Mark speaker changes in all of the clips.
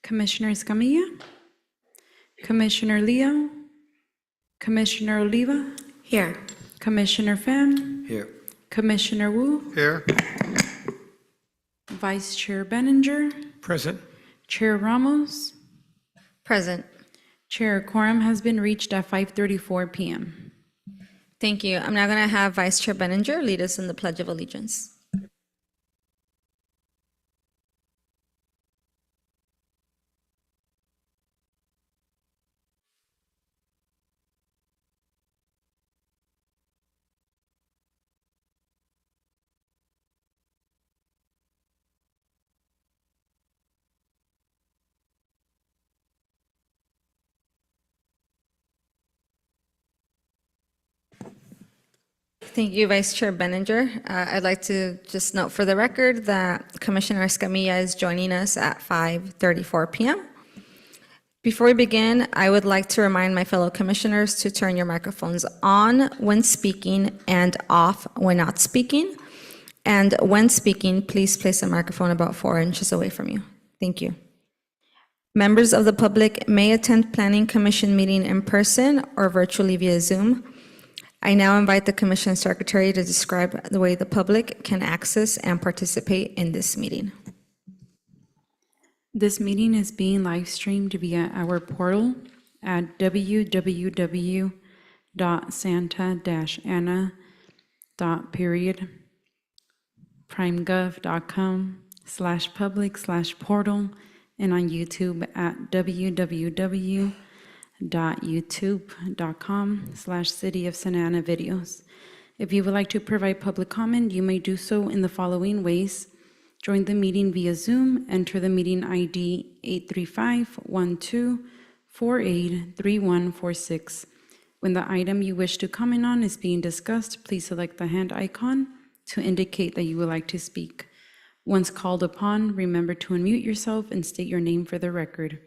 Speaker 1: Commissioner Escamilla, Commissioner Leo, Commissioner Oliva,
Speaker 2: Here.
Speaker 1: Commissioner Pham,
Speaker 3: Here.
Speaker 1: Commissioner Wu,
Speaker 4: Here.
Speaker 1: Vice Chair Benninger,
Speaker 4: Present.
Speaker 1: Chair Ramos.
Speaker 2: Present.
Speaker 1: Chair, quorum has been reached at 5:34 p.m.
Speaker 2: Thank you. I'm now going to have Vice Chair Benninger lead us in the Pledge of Allegiance. Thank you, Vice Chair Benninger. I'd like to just note for the record that Commissioner Escamilla is joining us at 5:34 p.m. Before we begin, I would like to remind my fellow commissioners to turn your microphones on when speaking and off when not speaking. And when speaking, please place the microphone about 4 inches away from you. Thank you. Members of the public may attend Planning Commission meeting in person or virtually via Zoom. I now invite the Commission Secretary to describe the way the public can access and participate in this meeting.
Speaker 1: This meeting is being live streamed via our portal at www.santa-ana.primegov.com/public/portal and on YouTube at www.youtube.com/City of Santa Ana videos. If you would like to provide public comment, you may do so in the following ways. Join the meeting via Zoom, enter the meeting ID 835-1248-3146. When the item you wish to comment on is being discussed, please select the hand icon to indicate that you would like to speak. Once called upon, remember to unmute yourself and state your name for the record.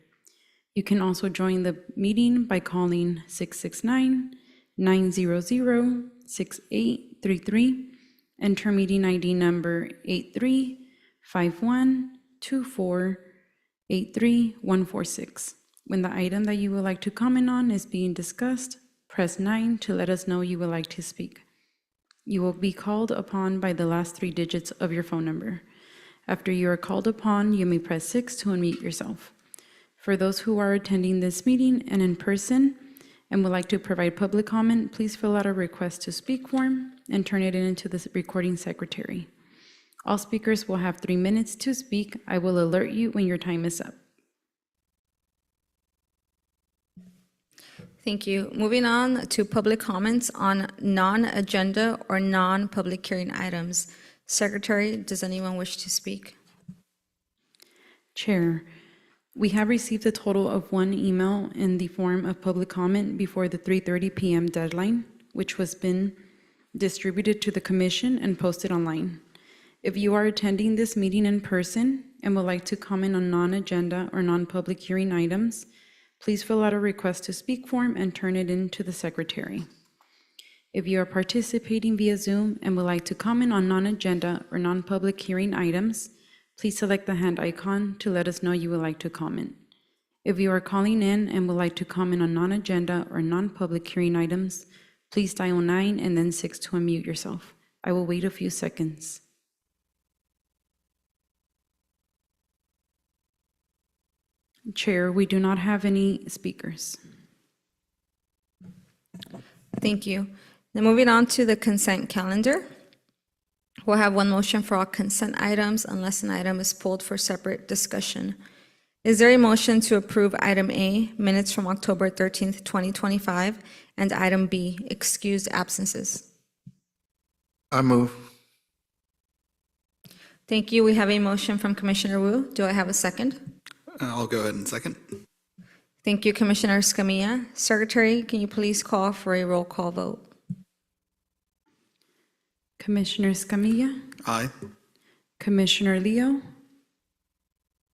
Speaker 1: You can also join the meeting by calling 669-900-6833, enter meeting ID number 83512483-146. When the item that you would like to comment on is being discussed, press 9 to let us know you would like to speak. You will be called upon by the last 3 digits of your phone number. After you are called upon, you may press 6 to unmute yourself. For those who are attending this meeting and in person and would like to provide public comment, please fill out a request to speak form and turn it in to the recording secretary. All speakers will have 3 minutes to speak. I will alert you when your time is up.
Speaker 2: Thank you. Moving on to public comments on non-agenda or non-public hearing items. Secretary, does anyone wish to speak?
Speaker 1: Chair, we have received a total of 1 email in the form of public comment before the 3:30 p.m. deadline, which was been distributed to the commission and posted online. If you are attending this meeting in person and would like to comment on non-agenda or non-public hearing items, please fill out a request to speak form and turn it in to the secretary. If you are participating via Zoom and would like to comment on non-agenda or non-public hearing items, please select the hand icon to let us know you would like to comment. If you are calling in and would like to comment on non-agenda or non-public hearing items, please dial 9 and then 6 to unmute yourself. I will wait a few seconds. Chair, we do not have any speakers.
Speaker 2: Thank you. Now moving on to the consent calendar. We'll have 1 motion for all consent items unless an item is pulled for separate discussion. Is there a motion to approve item A, minutes from October 13th, 2025, and item B, excused absences?
Speaker 4: I move.
Speaker 2: Thank you. We have a motion from Commissioner Wu. Do I have a second?
Speaker 3: I'll go ahead and second.
Speaker 2: Thank you, Commissioner Escamilla. Secretary, can you please call for a roll call vote?
Speaker 1: Commissioner Escamilla,
Speaker 3: Aye.
Speaker 1: Commissioner Leo,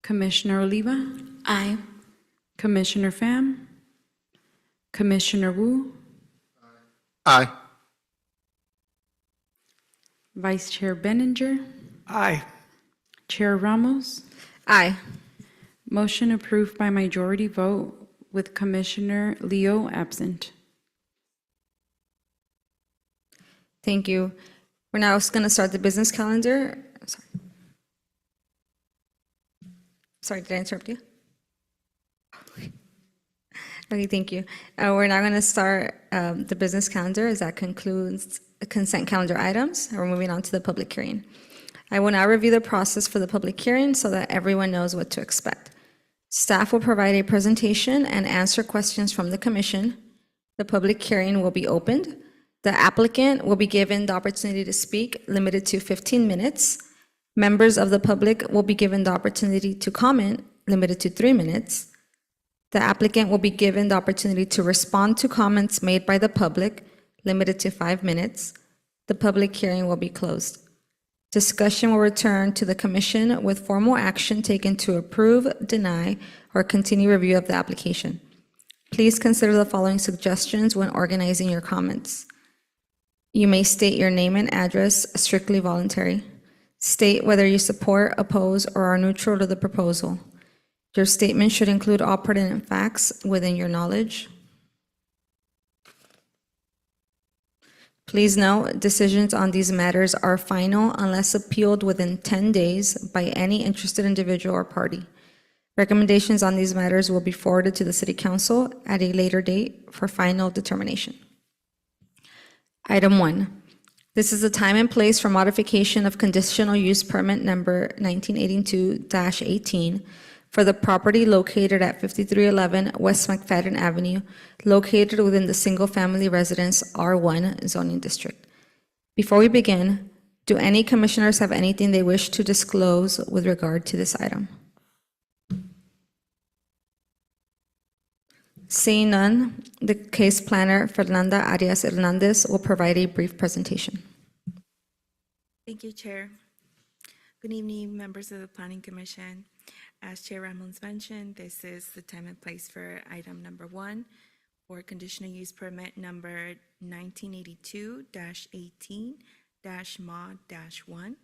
Speaker 1: Commissioner Oliva,
Speaker 2: Aye.
Speaker 1: Commissioner Pham, Commissioner Wu,
Speaker 4: Aye.
Speaker 1: Vice Chair Benninger,
Speaker 4: Aye.
Speaker 1: Chair Ramos.
Speaker 2: Aye.
Speaker 1: Motion approved by majority vote with Commissioner Leo absent.
Speaker 2: Thank you. We're now going to start the business calendar. Sorry, did I interrupt you? Okay, thank you. We're now going to start the business calendar as that concludes the consent calendar items. We're moving on to the public hearing. I will now review the process for the public hearing so that everyone knows what to expect. Staff will provide a presentation and answer questions from the commission. The public hearing will be opened. The applicant will be given the opportunity to speak, limited to 15 minutes. Members of the public will be given the opportunity to comment, limited to 3 minutes. The applicant will be given the opportunity to respond to comments made by the public, limited to 5 minutes. The public hearing will be closed. Discussion will return to the commission with formal action taken to approve, deny, or continue review of the application. Please consider the following suggestions when organizing your comments. You may state your name and address, strictly voluntary. State whether you support, oppose, or are neutral to the proposal. Your statement should include all pertinent facts within your knowledge. Please note, decisions on these matters are final unless appealed within 10 days by any interested individual or party. Recommendations on these matters will be forwarded to the City Council at a later date for final determination. Item 1. This is the time and place for modification of conditional use permit number 1982-18 for the property located at 5311 West McFadden Avenue, located within the single-family residence R1 zoning district. Before we begin, do any commissioners have anything they wish to disclose with regard to this item? Seeing none, the case planner, Fernanda Arias Hernandez, will provide a brief presentation.
Speaker 5: Thank you, Chair. Good evening, members of the Planning Commission. As Chair Ramos mentioned, this is the time and place for item number 1 for conditional use permit number 1982-18-mod-1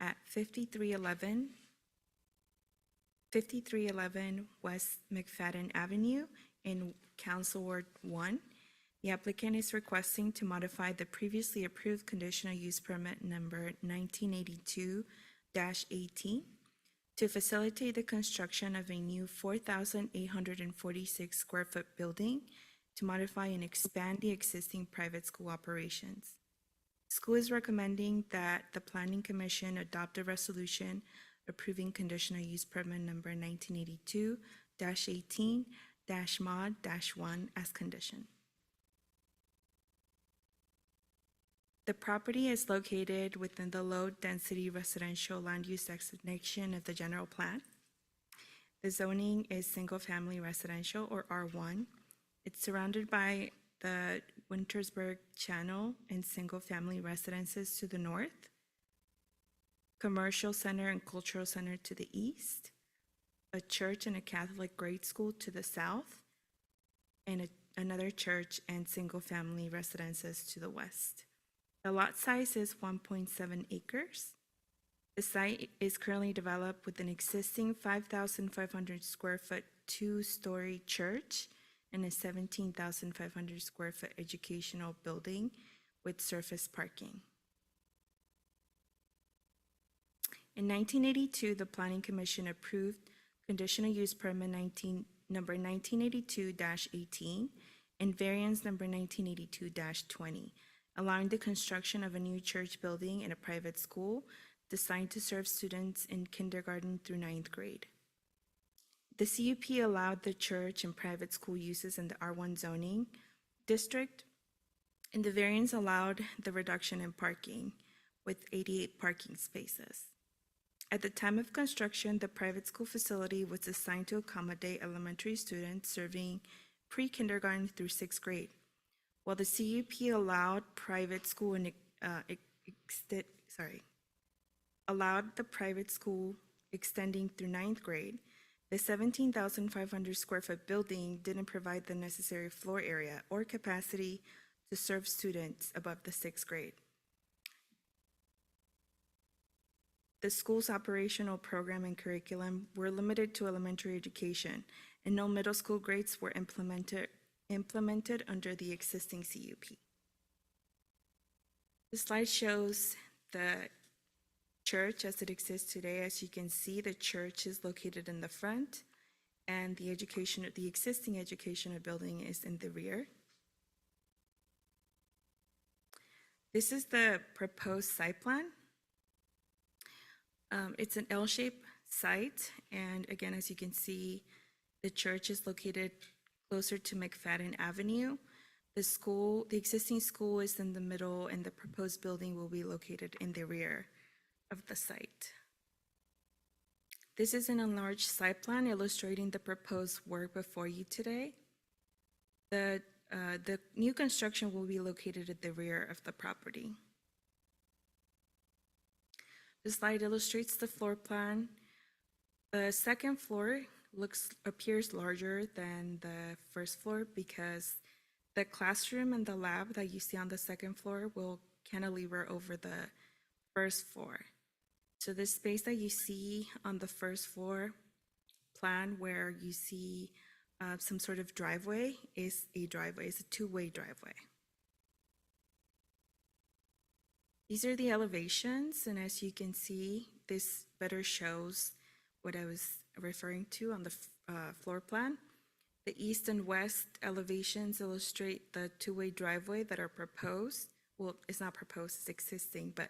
Speaker 5: at 5311 West McFadden Avenue in Council Ward 1. The applicant is requesting to modify the previously approved conditional use permit number 1982-18 to facilitate the construction of a new 4,846 square foot building to modify and expand the existing private school operations. School is recommending that the Planning Commission adopt a resolution approving conditional use permit number 1982-18-mod-1 as condition. The property is located within the low-density residential land use designation of the general plan. The zoning is single-family residential, or R1. It's surrounded by the Wintersburg Channel and single-family residences to the north, commercial center and cultural center to the east, a church and a Catholic grade school to the south, and another church and single-family residences to the west. The lot size is 1.7 acres. The site is currently developed with an existing 5,500 square foot two-story church and a 17,500 square foot educational building with surface parking. In 1982, the Planning Commission approved conditional use permit number 1982-18 and variance number 1982-20. Allowing the construction of a new church building and a private school designed to serve students in kindergarten through 9th grade. The CUP allowed the church and private school uses in the R1 zoning district, and the variance allowed the reduction in parking with 88 parking spaces. At the time of construction, the private school facility was designed to accommodate elementary students serving pre-kindergarten through 6th grade. While the CUP allowed private school and allowed the private school extending through 9th grade, the 17,500 square foot building didn't provide the necessary floor area or capacity to serve students above the 6th grade. the school's operational program and curriculum were limited to elementary education, and no middle school grades were implemented under the existing CUP. The slide shows the church as it exists today. As you can see, the church is located in the front, and the existing educational building is in the rear. This is the proposed site plan. It's an L-shaped site, and again, as you can see, the church is located closer to McFadden Avenue. The existing school is in the middle, and the proposed building will be located in the rear of the site. This is an enlarged site plan illustrating the proposed work before you today. The new construction will be located at the rear of the property. The slide illustrates the floor plan. The second floor appears larger than the first floor because the classroom and the lab that you see on the second floor will cantilever over the first floor. So this space that you see on the first floor plan where you see some sort of driveway is a driveway. It's a two-way driveway. These are the elevations, and as you can see, this better shows what I was referring to on the floor plan. The east and west elevations illustrate the two-way driveway that are proposed. Well, it's not proposed, it's existing, but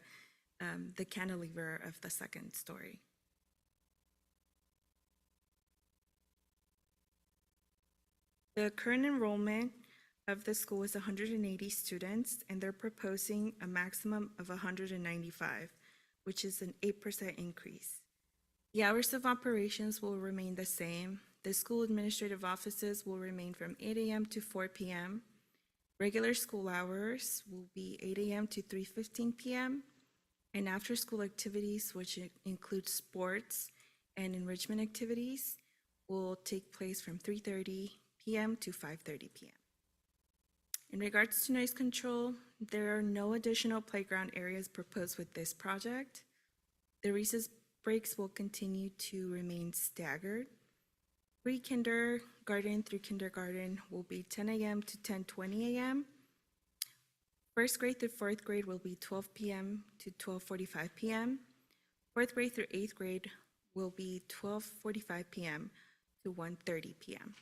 Speaker 5: the cantilever of the second story. The current enrollment of the school is 180 students, and they're proposing a maximum of 195, which is an 8% increase. The hours of operations will remain the same. The school administrative offices will remain from 8 a.m. to 4 p.m. Regular school hours will be 8 a.m. to 3:15 p.m. And after-school activities, which include sports and enrichment activities, will take place from 3:30 p.m. to 5:30 p.m. In regards to noise control, there are no additional playground areas proposed with this project. The recess breaks will continue to remain staggered. Pre-kindergarten through kindergarten will be 10 a.m. to 10:20 a.m. First grade through fourth grade will be 12 p.m. to 12:45 p.m. Fourth grade through eighth grade will be 12:45 p.m. to 1:30 p.m.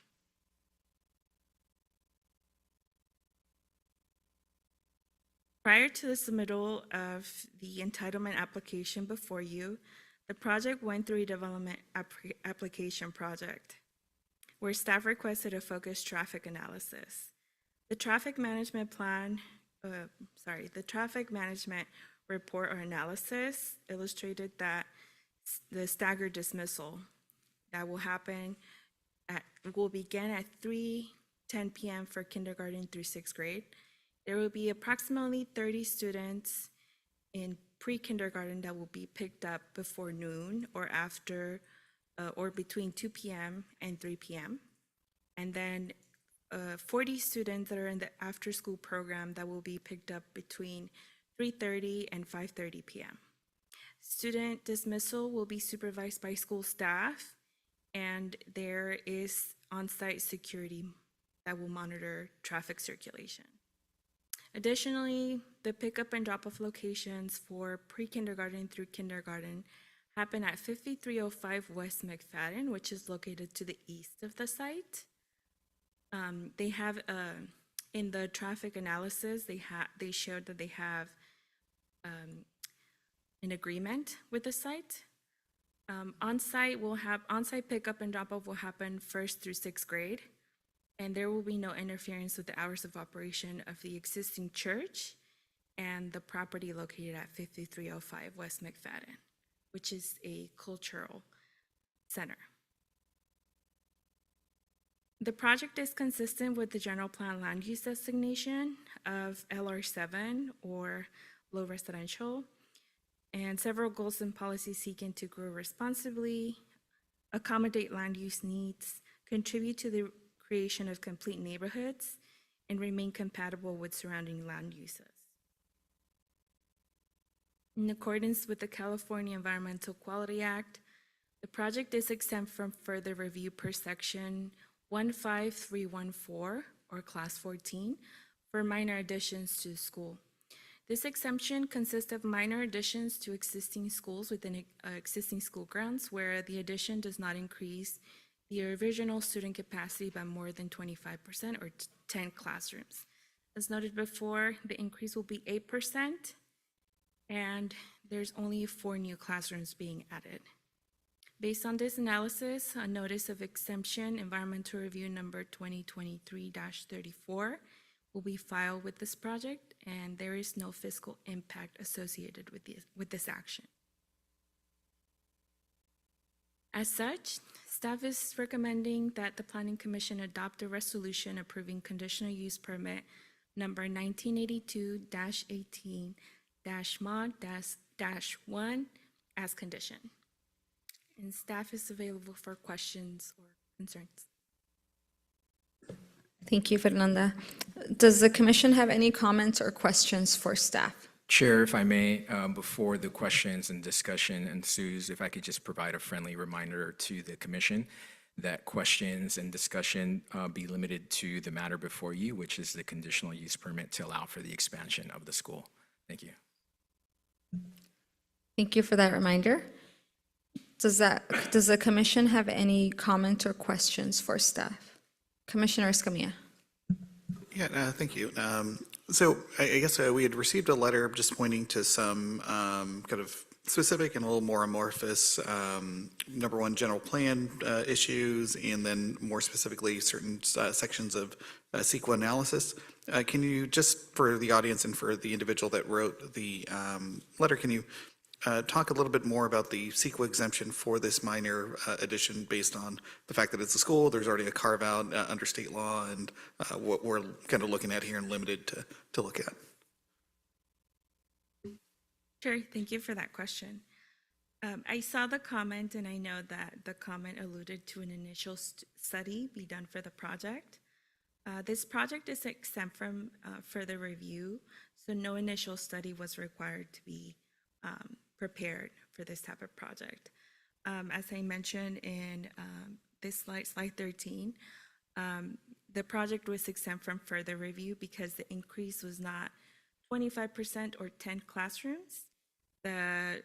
Speaker 5: Prior to the submittal of the entitlement application before you, the project went through a development application project where staff requested a focused traffic analysis. The traffic management report or analysis illustrated that the staggered dismissal that will begin at 3:10 p.m. for kindergarten through sixth grade. There will be approximately 30 students in pre-kindergarten that will be picked up before noon or after or between 2 p.m. and 3 p.m. And then 40 students that are in the after-school program that will be picked up between 3:30 and 5:30 p.m. Student dismissal will be supervised by school staff, and there is on-site security that will monitor traffic circulation. Additionally, the pickup and drop-off locations for pre-kindergarten through kindergarten happen at 5305 West McFadden, which is located to the east of the site. They have, in the traffic analysis, they showed that they have an agreement with the site. On-site pickup and drop-off will happen first through sixth grade, and there will be no interference with the hours of operation of the existing church and the property located at 5305 West McFadden, which is a cultural center. The project is consistent with the general plan land use designation of LR7 or low residential, and several goals and policies seeking to grow responsibly, accommodate land use needs, contribute to the creation of complete neighborhoods, and remain compatible with surrounding land uses. In accordance with the California Environmental Quality Act, the project is exempt from further review per section 15314, or Class 14, for minor additions to the school. This exemption consists of minor additions to existing schools within existing school grounds where the addition does not increase the original student capacity by more than 25% or 10 classrooms. As noted before, the increase will be 8%, and there's only 4 new classrooms being added. Based on this analysis, a notice of exemption, environmental review number 2023-34, will be filed with this project, and there is no fiscal impact associated with this action. As such, staff is recommending that the Planning Commission adopt a resolution approving conditional use permit number 1982-18-mod-1 as condition. And staff is available for questions or concerns.
Speaker 2: Thank you, Fernanda. Does the commission have any comments or questions for staff?
Speaker 6: Chair, if I may, before the questions and discussion ensues, if I could just provide a friendly reminder to the commission that questions and discussion be limited to the matter before you, which is the conditional use permit to allow for the expansion of the school. Thank you.
Speaker 2: Thank you for that reminder. Does the commission have any comments or questions for staff? Commissioner Escamilla.
Speaker 3: Yeah, thank you. So I guess we had received a letter just pointing to some kind of specific and a little more amorphous, number one, general plan issues, and then more specifically, certain sections of CEQA analysis. Can you, just for the audience and for the individual that wrote the letter, can you talk a little bit more about the CEQA exemption for this minor addition based on the fact that it's a school, there's already a carve-out under state law, and what we're kind of looking at here and limited to look at?
Speaker 5: Sure, thank you for that question. I saw the comment, and I know that the comment alluded to an initial study be done for the project. This project is exempt from further review, so no initial study was required to be prepared for this type of project. As I mentioned in this slide 13, the project was exempt from further review because the increase was not 25% or 10 classrooms. The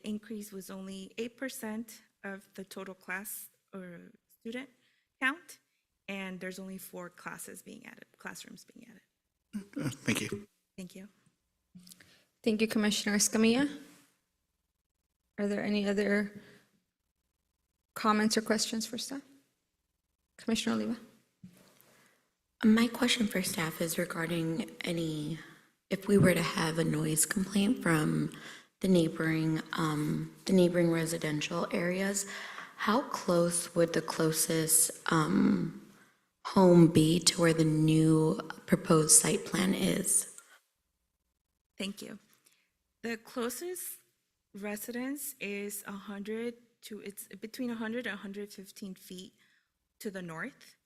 Speaker 5: increase was only 8% of the total class or student count, and there's only 4 classrooms being added.
Speaker 3: Thank you.
Speaker 5: Thank you.
Speaker 2: Thank you, Commissioner Escamilla. Are there any other comments or questions for staff? Commissioner Oliva.
Speaker 7: My question for staff is regarding if we were to have a noise complaint from the neighboring residential areas, how close would the closest home be to where the new proposed site plan is?
Speaker 5: Thank you. The closest residence is it's between 100 and 115 feet to the north.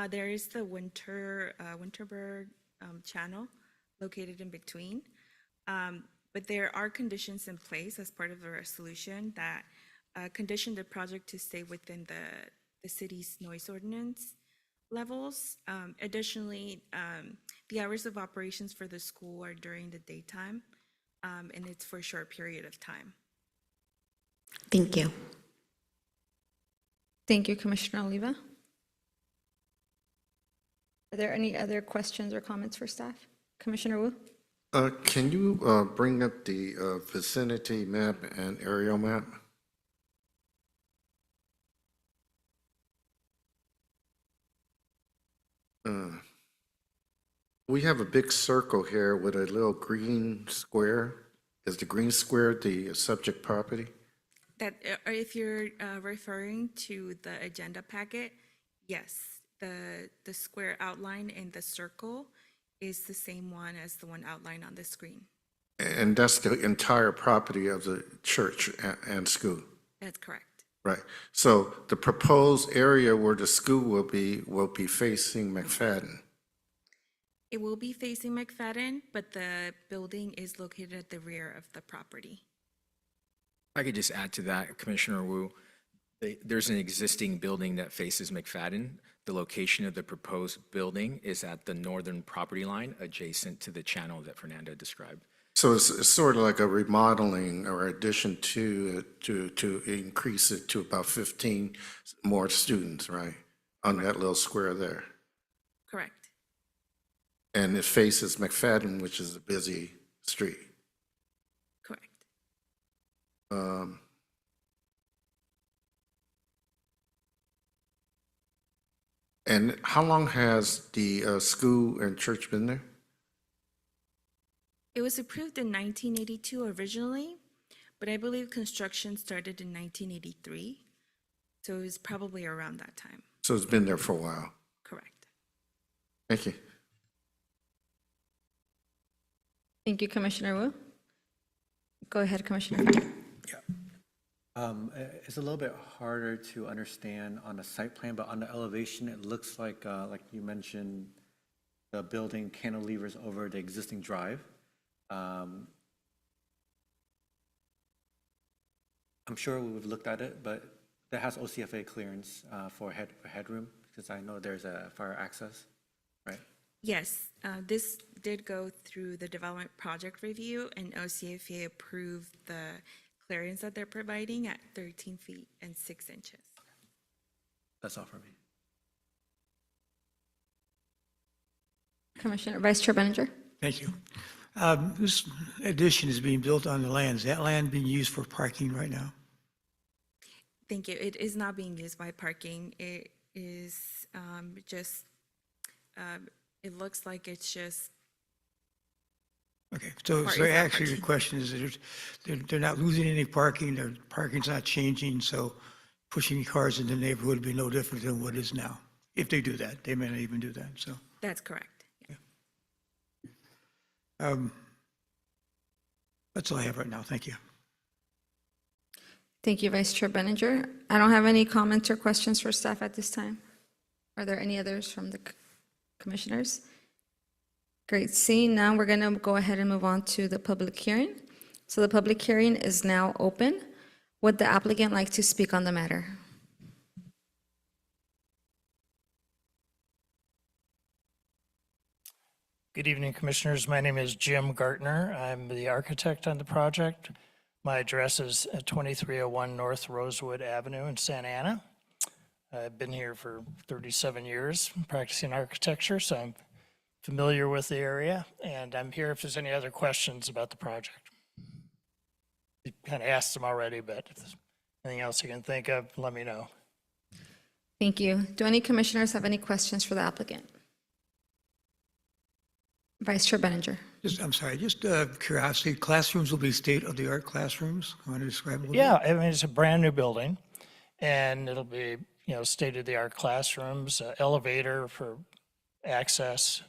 Speaker 5: There is the Winterberg channel located in between. But there are conditions in place as part of the resolution that condition the project to stay within the city's noise ordinance levels. Additionally, the hours of operations for the school are during the daytime, and it's for a short period of time.
Speaker 7: Thank you.
Speaker 2: Thank you, Commissioner Oliva. Are there any other questions or comments for staff? Commissioner Wu?
Speaker 4: Can you bring up the vicinity map and aerial map? We have a big circle here with a little green square. Is the green square the subject property?
Speaker 5: That, if you're referring to the agenda packet, yes, the square outline in the circle is the same one as the one outlined on the screen.
Speaker 4: And that's the entire property of the church and school?
Speaker 5: That's correct.
Speaker 4: Right. So the proposed area where the school will be facing McFadden.
Speaker 5: It will be facing McFadden, but the building is located at the rear of the property.
Speaker 6: I could just add to that, Commissioner Wu. There's an existing building that faces McFadden. The location of the proposed building is at the northern property line adjacent to the channel that Fernanda described.
Speaker 4: So it's sort of like a remodeling or addition to increase it to about 15 more students, right? On that little square there.
Speaker 5: Correct.
Speaker 4: And it faces McFadden, which is a busy street.
Speaker 5: Correct.
Speaker 4: And how long has the school and church been there?
Speaker 5: It was approved in 1982 originally, but I believe construction started in 1983. So it was probably around that time.
Speaker 4: So it's been there for a while.
Speaker 5: Correct.
Speaker 4: Thank you.
Speaker 2: Thank you, Commissioner Wu. Go ahead, Commissioner Finn.
Speaker 8: It's a little bit harder to understand on the site plan, but on the elevation, it looks like you mentioned, the building cantilevers over the existing drive. I'm sure we've looked at it, but that has OCFA clearance for headroom, because I know there's a fire access, right?
Speaker 5: Yes, this did go through the development project review, and OCFA approved the clearance that they're providing at 13 feet and 6 inches.
Speaker 8: That's all for me.
Speaker 2: Commissioner, Vice Chair Beninger.
Speaker 9: Thank you. This addition is being built on the land. Is that land being used for parking right now?
Speaker 5: Thank you. It is not being used by parking. It is it looks like it's just,
Speaker 9: Okay, so
Speaker 5: Or is that
Speaker 9: actually the
Speaker 5: parking?
Speaker 9: question is that they're not losing any parking, their parking's not changing, so pushing cars in the neighborhood would be no different than what is now. If they do that, they may not even do that, so.
Speaker 5: that's correct. Yeah.
Speaker 9: That's all I have right now. Thank you.
Speaker 2: Thank you, Vice Chair Beninger. I don't have any comments or questions for staff at this time. Are there any others from the commissioners? Great. Seeing none, we're going to go ahead and move on to the public hearing. So the public hearing is now open. Would the applicant like to speak on the matter?
Speaker 10: Good evening, Commissioners. My name is Jim Gartner. I'm the architect on the project. My address is at 2301 North Rosewood Avenue in Santa Ana. I've been here for 37 years practicing architecture, so I'm familiar with the area, and I'm here if there's any other questions about the project. You kind of asked them already, but if there's anything else you can think of, let me know.
Speaker 2: Thank you. Do any commissioners have any questions for the applicant? Vice Chair Beninger.
Speaker 9: I'm sorry, just curiosity, classrooms will be state-of-the-art classrooms? Want to describe a little bit?
Speaker 10: Yeah, I mean, it's a brand-new building, and it'll be, state-of-the-art classrooms, elevator for access,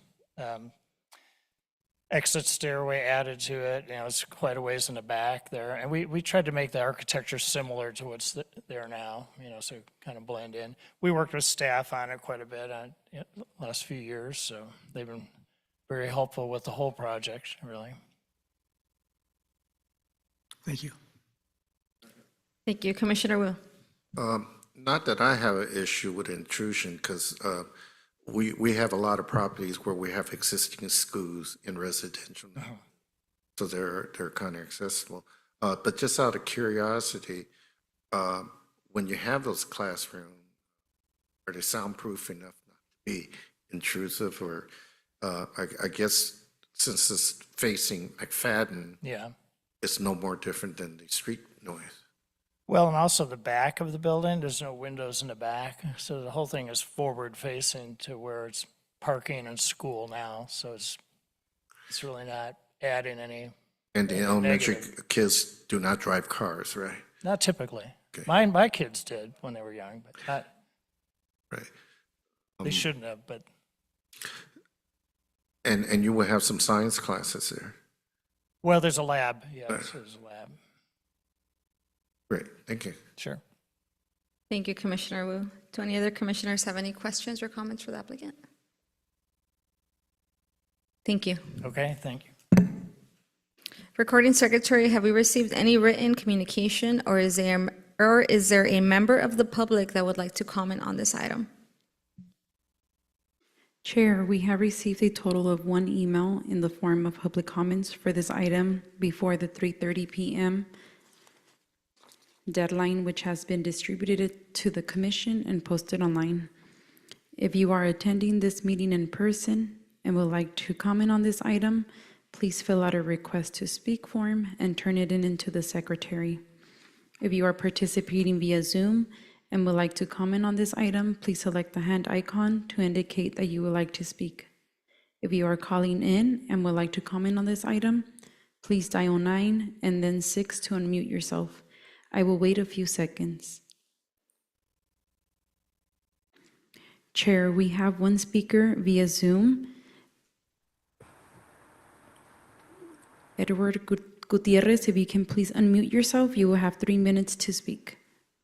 Speaker 10: exit stairway added to it. It's quite a ways in the back there. And we tried to make the architecture similar to what's there now, so kind of blend in. We worked with staff on it quite a bit on the last few years, so they've been very helpful with the whole project, really.
Speaker 9: Thank you.
Speaker 2: Thank you. Commissioner Wu.
Speaker 4: Not that I have an issue with intrusion, because we have a lot of properties where we have existing schools in residential now. So they're kind of accessible. But just out of curiosity, when you have those classrooms, are they soundproof enough not to be intrusive? Or I guess since it's facing McFadden,
Speaker 10: Yeah.
Speaker 4: it's no more different than the street noise.
Speaker 10: Well, and also the back of the building, there's no windows in the back. So the whole thing is forward facing to where it's parking and school now. So it's really not adding any,
Speaker 4: And the elementary
Speaker 10: Negative.
Speaker 4: kids do not drive cars, right?
Speaker 10: not typically.
Speaker 4: Okay.
Speaker 10: My kids did when they were young, but not,
Speaker 4: Right.
Speaker 10: they shouldn't have, but
Speaker 4: And you will have some science classes there.
Speaker 10: well, there's a lab. Yes, there's a lab.
Speaker 4: Great, thank you.
Speaker 10: Sure.
Speaker 2: Thank you, Commissioner Wu. Do any other commissioners have any questions or comments for the applicant? Thank you.
Speaker 10: Okay, thank you.
Speaker 2: Recording Secretary, have we received any written communication, or is there a member of the public that would like to comment on this item?
Speaker 1: Chair, we have received a total of one email in the form of public comments for this item before the 3:30 p.m. deadline, which has been distributed to the commission and posted online. If you are attending this meeting in person and would like to comment on this item, please fill out a request to speak form and turn it into the secretary. If you are participating via Zoom and would like to comment on this item, please select the hand icon to indicate that you would like to speak. If you are calling in and would like to comment on this item, please dial 9 and then 6 to unmute yourself. I will wait a few seconds. Chair, we have one speaker via Zoom. Edward Gutierrez, if you can please unmute yourself, you will have 3 minutes to speak.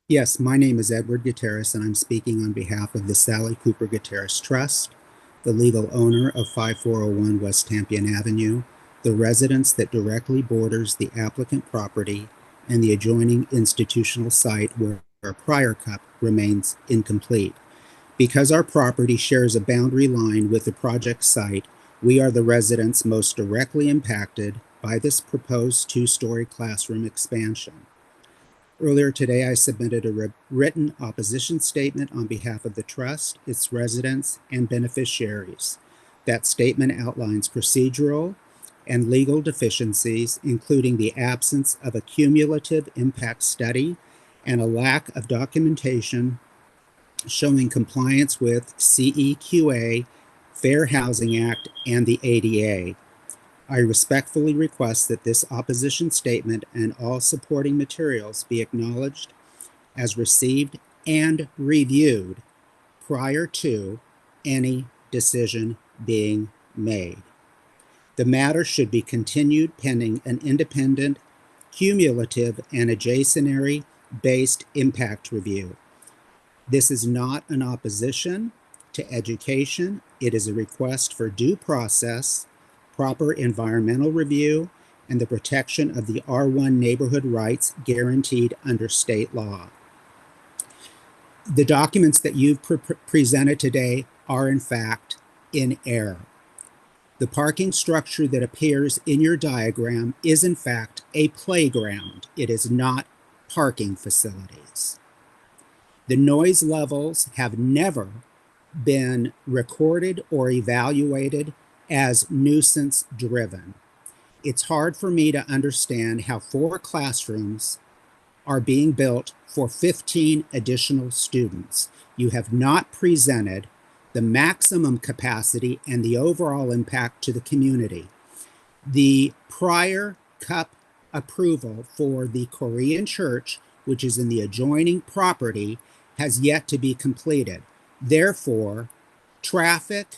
Speaker 11: Yes, my name is Edward Gutierrez, and I'm speaking on behalf of the Sally Cooper Gutierrez Trust, the legal owner of 5401 West Tampion Avenue, the residence that directly borders the applicant property, and the adjoining institutional site where our prior CUP remains incomplete. Because our property shares a boundary line with the project site, we are the residents most directly impacted by this proposed two-story classroom expansion. Earlier today, I submitted a written opposition statement on behalf of the trust, its residents, and beneficiaries. That statement outlines procedural and legal deficiencies, including the absence of a cumulative impact study and a lack of documentation showing compliance with CEQA, Fair Housing Act, and the ADA. I respectfully request that this opposition statement and all supporting materials be acknowledged as received and reviewed prior to any decision being made. The matter should be continued pending an independent, cumulative, and adjacency-based impact review. This is not an opposition to education. It is a request for due process, proper environmental review, and the protection of the R1 neighborhood rights guaranteed under state law. The documents that you've presented today are in fact in error. The parking structure that appears in your diagram is in fact a playground. It is not parking facilities. The noise levels have never been recorded or evaluated as nuisance driven. It's hard for me to understand how 4 classrooms are being built for 15 additional students. You have not presented the maximum capacity and the overall impact to the community. The prior CUP approval for the Korean church, which is in the adjoining property, has yet to be completed. Therefore, traffic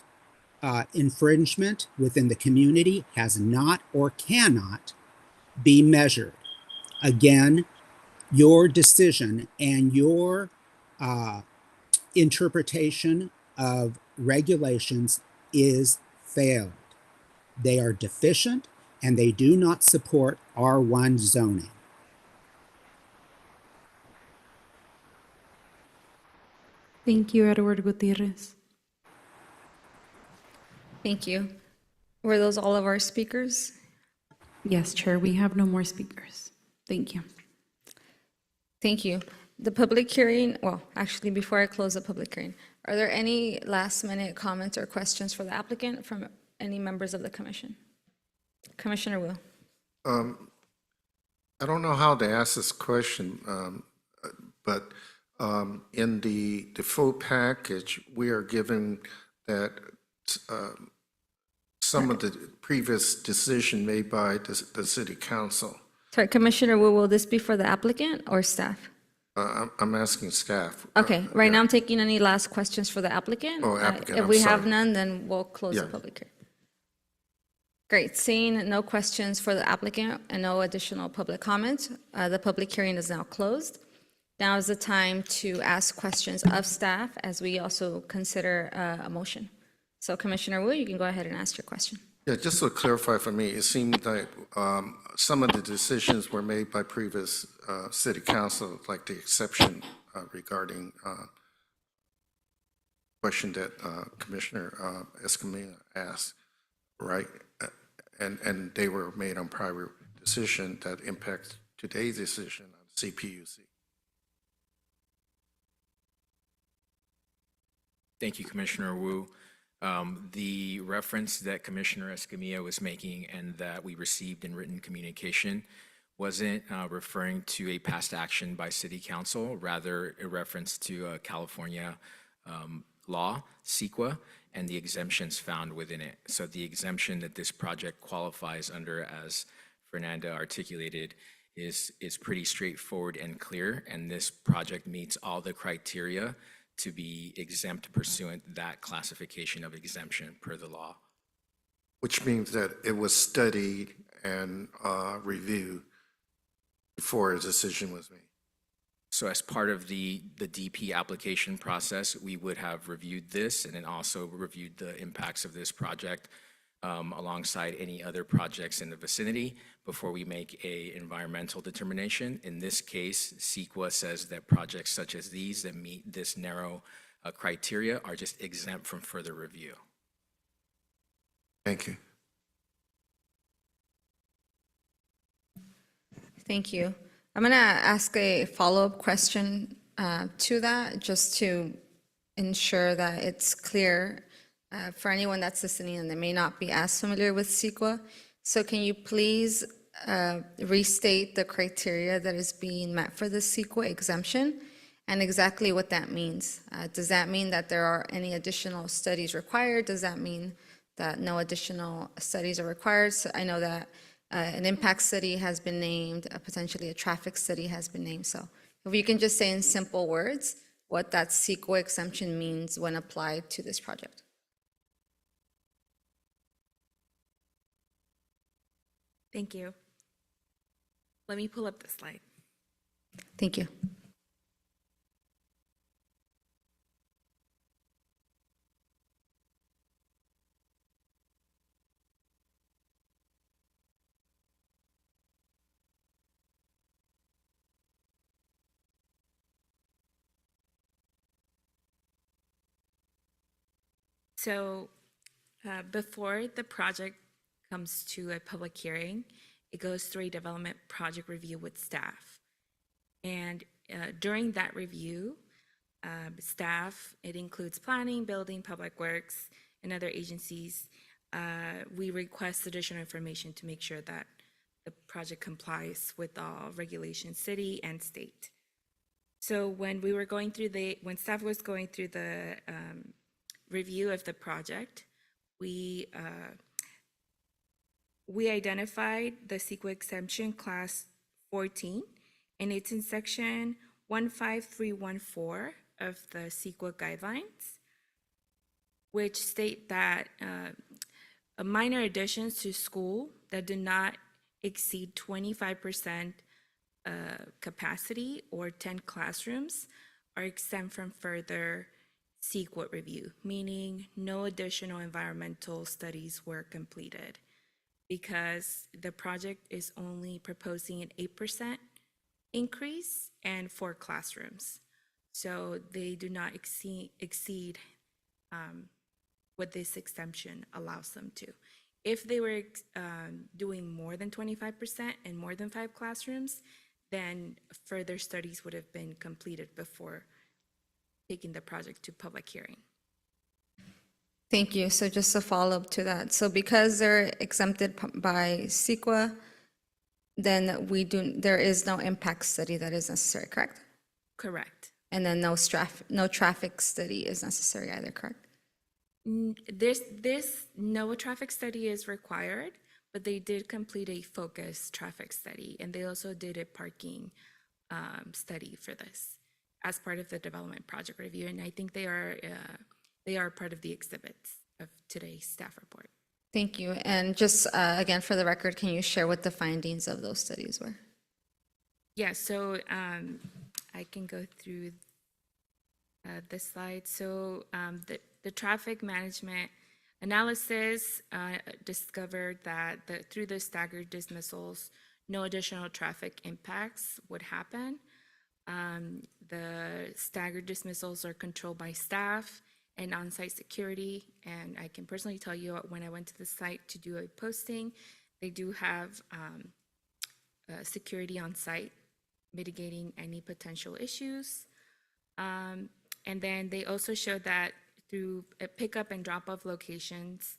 Speaker 11: infringement within the community has not or cannot be measured. Again, your decision and your interpretation of regulations is failed. They are deficient and they do not support R1 zoning.
Speaker 1: Thank you, Edward Gutierrez.
Speaker 2: Thank you. Were those all of our speakers?
Speaker 1: Yes, Chair, we have no more speakers. Thank you.
Speaker 2: Thank you. The public hearing, well, actually, before I close the public hearing, are there any last-minute comments or questions for the applicant from any members of the commission? Commissioner Wu.
Speaker 4: I don't know how to ask this question, but in the full package, we are given that some of the previous decision made by the city council.
Speaker 2: Sorry, Commissioner Wu, will this be for the applicant or staff?
Speaker 4: I'm asking staff.
Speaker 2: Okay, right
Speaker 4: yeah.
Speaker 2: now I'm taking any last questions for the applicant.
Speaker 4: Oh, applicant,
Speaker 2: If
Speaker 4: I'm
Speaker 2: we have
Speaker 4: sorry.
Speaker 2: none, then we'll close the
Speaker 4: Yeah.
Speaker 2: public hearing. Great, seeing no questions for the applicant and no additional public comments, the public hearing is now closed. Now is the time to ask questions of staff as we also consider a motion. So Commissioner Wu, you can go ahead and ask your question.
Speaker 4: Yeah, just to clarify for me, it seemed like some of the decisions were made by previous city council, like the exception regarding question that Commissioner Escamilla asked, right? And they were made on private decision that impacts today's decision on CPUC.
Speaker 6: Thank you, Commissioner Wu. The reference that Commissioner Escamilla was making and that we received in written communication wasn't referring to a past action by City Council, rather a reference to California law, CEQA, and the exemptions found within it. So the exemption that this project qualifies under, as Fernanda articulated, is pretty straightforward and clear, and this project meets all the criteria to be exempt pursuant that classification of exemption per the law.
Speaker 4: Which means that it was studied and reviewed before a decision was made.
Speaker 6: So as part of the DP application process, we would have reviewed this and then also reviewed the impacts of this project alongside any other projects in the vicinity before we make a environmental determination. In this case, CEQA says that projects such as these that meet this narrow criteria are just exempt from further review.
Speaker 4: Thank you.
Speaker 2: Thank you. I'm going to ask a follow-up question to that, just to ensure that it's clear for anyone that's listening and that may not be as familiar with CEQA. So can you please restate the criteria that is being met for the CEQA exemption and exactly what that means? Does that mean that there are any additional studies required? Does that mean that no additional studies are required? So I know that an impact study has been named, potentially a traffic study has been named. So if you can just say in simple words what that CEQA exemption means when applied to this project.
Speaker 5: Thank you. Let me pull up the slide.
Speaker 2: Thank you.
Speaker 5: So before the project comes to a public hearing, it goes through a development project review with staff. And during that review, staff, it includes planning, building, public works, and other agencies, we request additional information to make sure that the project complies with all regulations, city and state. So when we were going through when staff was going through the review of the project, we identified the CEQA exemption class 14, and it's in section 15314 of the CEQA guidelines, which state that minor additions to school that do not exceed 25% capacity or 10 classrooms are exempt from further CEQA review, meaning no additional environmental studies were completed because the project is only proposing an 8% increase and 4 classrooms. So they do not exceed what this exemption allows them to. If they were doing more than 25% and more than 5 classrooms, then further studies would have been completed before taking the project to public hearing.
Speaker 2: Thank you. So just a follow-up to that. So because they're exempted by CEQA, then there is no impact study that is necessary, correct?
Speaker 5: Correct.
Speaker 2: And then no traffic study is necessary either, correct?
Speaker 5: No traffic study is required, but they did complete a focused traffic study, and they also did a parking study for this as part of the development project review, and I think they are part of the exhibits of today's staff report.
Speaker 2: Thank you. And just again, for the record, can you share what the findings of those studies were?
Speaker 5: Yeah, so I can go through the slide. So the traffic management Analysis discovered that through the staggered dismissals, no additional traffic impacts would happen. The staggered dismissals are controlled by staff and on-site security. And I can personally tell you, when I went to the site to do a posting, they do have security on site mitigating any potential issues. And then they also showed that through pickup and drop-off locations,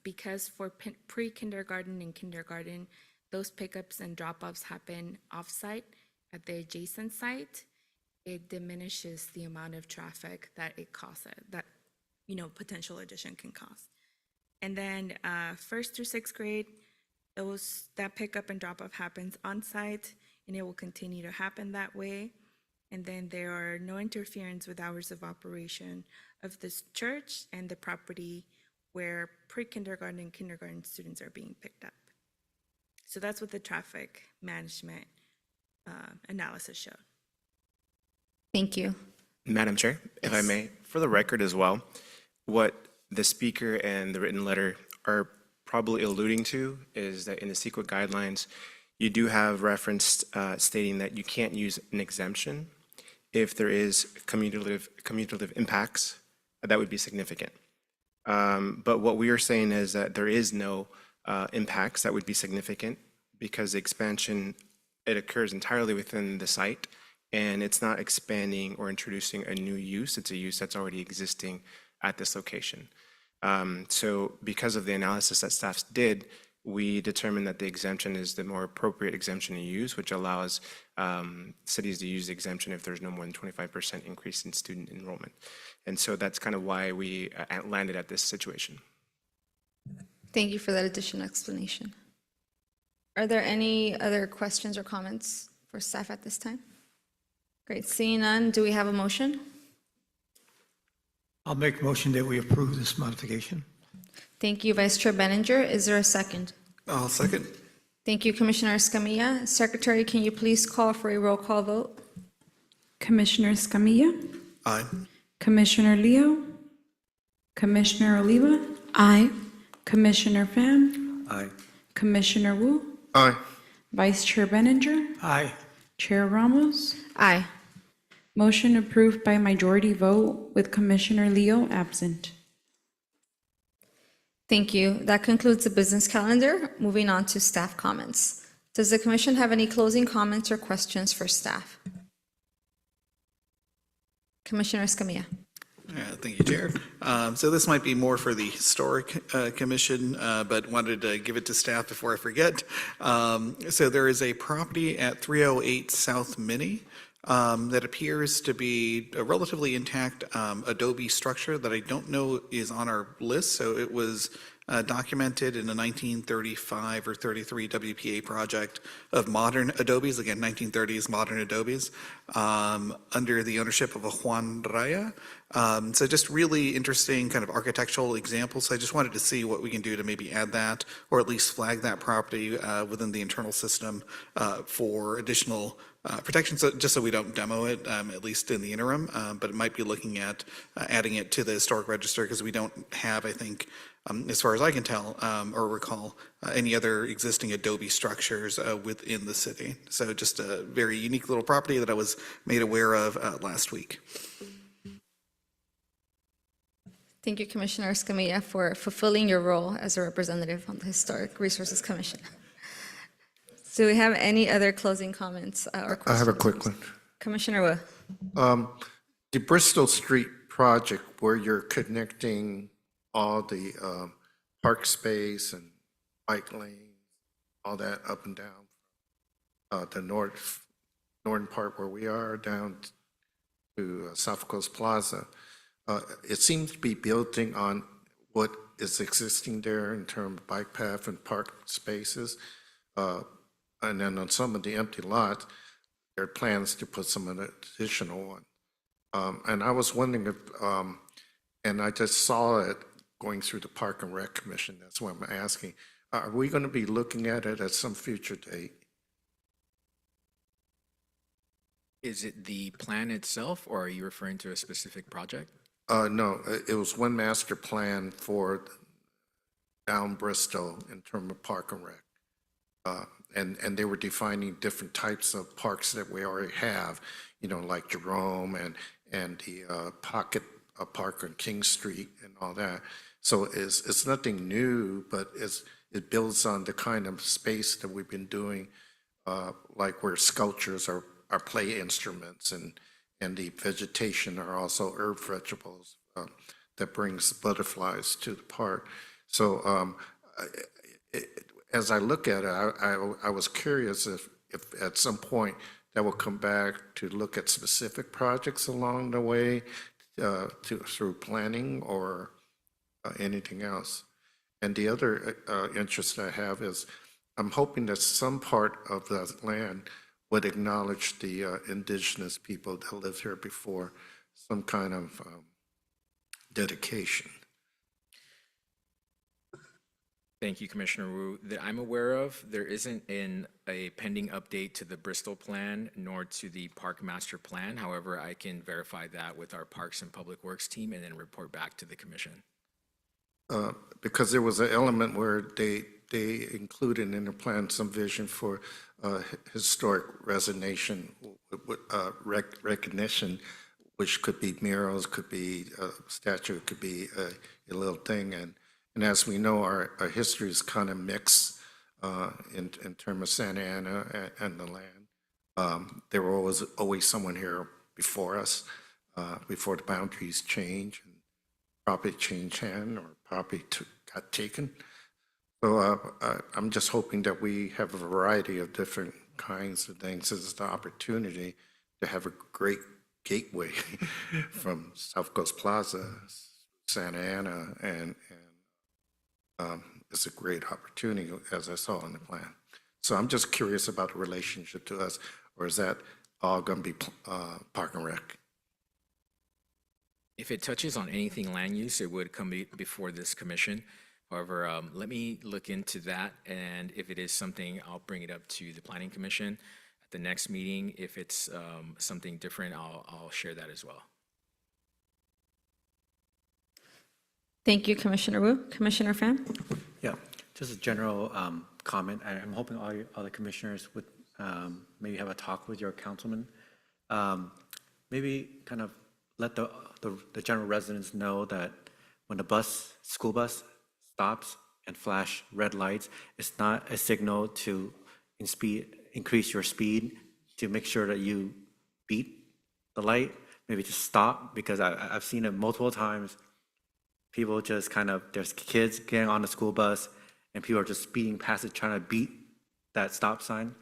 Speaker 5: because for pre-kindergarten and kindergarten, those pickups and drop-offs happen off-site at the adjacent site, it diminishes the amount of traffic that it causes, that, potential addition can cause. And then 1st through 6th grade, that pickup and drop-off happens on-site, and it will continue to happen that way. And then there are no interference with hours of operation of this church and the property where pre-kindergarten and kindergarten students are being picked up. So that's what the traffic management analysis showed.
Speaker 2: Thank you.
Speaker 12: Madam Chair, if I may, for the record as well, what the speaker and the written letter are probably alluding to is that in the CEQA guidelines, you do have referenced stating that you can't use an exemption if there is commutative impacts that would be significant. But what we are saying is that there is no impacts that would be significant because the expansion, it occurs entirely within the site, and it's not expanding or introducing a new use. It's a use that's already existing at this location. So because of the analysis that staff did, we determined that the exemption is the more appropriate exemption to use, which allows cities to use the exemption if there's no more than 25% increase in student enrollment. And so that's kind of why we landed at this situation.
Speaker 2: Thank you for that additional explanation. Are there any other questions or comments for staff at this time? Great, seeing none, do we have a motion?
Speaker 9: I'll make a motion that we approve this modification.
Speaker 2: Thank you, Vice Chair Benninger. Is there a second?
Speaker 3: I'll second.
Speaker 2: Thank you, Commissioner Escamilla. Secretary, can you please call for a roll call vote?
Speaker 1: Commissioner Escamilla,
Speaker 3: Aye.
Speaker 1: Commissioner Leo, Commissioner Oliva,
Speaker 7: Aye.
Speaker 1: Commissioner Pham,
Speaker 8: Aye.
Speaker 1: Commissioner Wu,
Speaker 4: Aye.
Speaker 1: Vice Chair Benninger,
Speaker 9: Aye.
Speaker 1: Chair Ramos.
Speaker 2: Aye.
Speaker 1: Motion approved by majority vote with Commissioner Leo absent.
Speaker 2: Thank you. That concludes the business calendar. Moving on to staff comments. Does the commission have any closing comments or questions for staff? Commissioner Escamilla.
Speaker 3: Thank you, Chair. So this might be more for the Historic Commission, but wanted to give it to staff before I forget. So there is a property at 308 South Minnie that appears to be a relatively intact adobe structure that I don't know is on our list. So it was documented in a 1935 or 33 WPA project of modern adobes, again, 1930s modern adobes, under the ownership of a Juan Raya. So just really interesting kind of architectural examples. So I just wanted to see what we can do to maybe add that, or at least flag that property within the internal system for additional protection, so just so we don't demo it, at least in the interim. But it might be looking at adding it to the historic register, because we don't have, I think, as far as I can tell or recall, any other existing adobe structures within the city. So just a very unique little property that I was made aware of last week.
Speaker 2: Thank you, Commissioner Escamilla, for fulfilling your role as a representative on the Historic Resources Commission. Do we have any other closing comments or questions?
Speaker 4: I have a quick one.
Speaker 2: Commissioner Wu.
Speaker 4: The Bristol Street project where you're connecting all the park space and bike lane, all that up and down, the northern part where we are down to South Coast Plaza. It seems to be building on what is existing there in terms of bike path and park spaces. And then on some of the empty lots, there are plans to put some additional one. And I was wondering if, and I just saw it going through the Park and Rec Commission, that's why I'm asking. Are we going to be looking at it at some future date?
Speaker 6: Is it the plan itself, or are you referring to a specific project?
Speaker 4: No, it was one master plan for down Bristol in terms of park and rec. And they were defining different types of parks that we already have, like Jerome and the Pocket Park on King Street and all that. So it's nothing new, but it builds on the kind of space that we've been doing, like where sculptures are play instruments and the vegetation are also herb vegetables that brings butterflies to the park. So as I look at it, I was curious if at some point that will come back to look at specific projects along the way through planning or anything else. And the other interest I have is I'm hoping that some part of the land would acknowledge the indigenous people that lived here before, some kind of dedication.
Speaker 6: Thank you, Commissioner Wu. That I'm aware of, there isn't a pending update to the Bristol plan nor to the Park Master Plan. However, I can verify that with our Parks and Public Works team and then report back to the commission.
Speaker 4: Because there was an element where they included in the plan some vision for historic recognition, which could be murals, could be a statue, could be a little thing. And as we know, our history is kind of mixed in terms of Santa Ana and the land. There was always someone here before us, before the boundaries changed, and property changed hand or property got taken. So I'm just hoping that we have a variety of different kinds of things as the opportunity to have a great gateway from South Coast Plaza, Santa Ana, and it's a great opportunity, as I saw in the plan. So I'm just curious about the relationship to us, or is that all going to be Park and Rec?
Speaker 6: If it touches on anything land use, it would come before this commission. However, let me look into that, and if it is something, I'll bring it up to the Planning Commission at the next meeting. If it's something different, I'll share that as well.
Speaker 2: Thank you, Commissioner Wu. Commissioner Pham?
Speaker 8: Yeah, just a general comment. I'm hoping all the commissioners would maybe have a talk with your councilman. Maybe kind of let the general residents know that when the school bus stops and flash red lights, it's not a signal to increase your speed to make sure that you beat the light, maybe just stop, because I've seen it multiple times. People just there's kids getting on the school bus and people are just speeding past it, trying to beat that stop sign.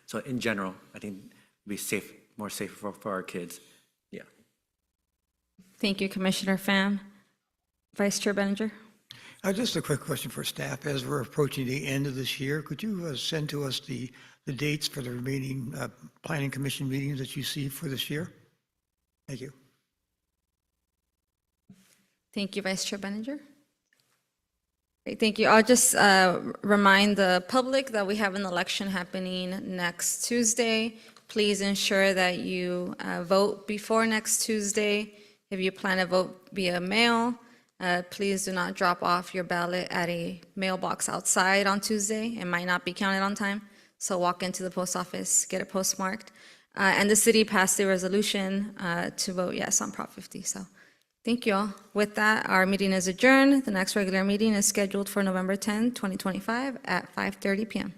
Speaker 8: So in general, I think it'd be more safe for our kids. Yeah.
Speaker 2: Thank you, Commissioner Pham. Vice Chair Benninger?
Speaker 9: Just a quick question for staff. As we're approaching the end of this year, could you send to us the dates for the remaining Planning Commission meetings that you see for this year? Thank you.
Speaker 2: Thank you, Vice Chair Benninger. Great, thank you. I'll just remind the public that we have an election happening next Tuesday. Please ensure that you vote before next Tuesday. If you plan to vote via mail, please do not drop off your ballot at a mailbox outside on Tuesday. It might not be counted on time, so walk into the post office, get it postmarked. And the city passed a resolution to vote yes on Prop 50, so thank you all. With that, our meeting is adjourned. The next regular meeting is scheduled for November 10, 2025 at 5:30 p.m.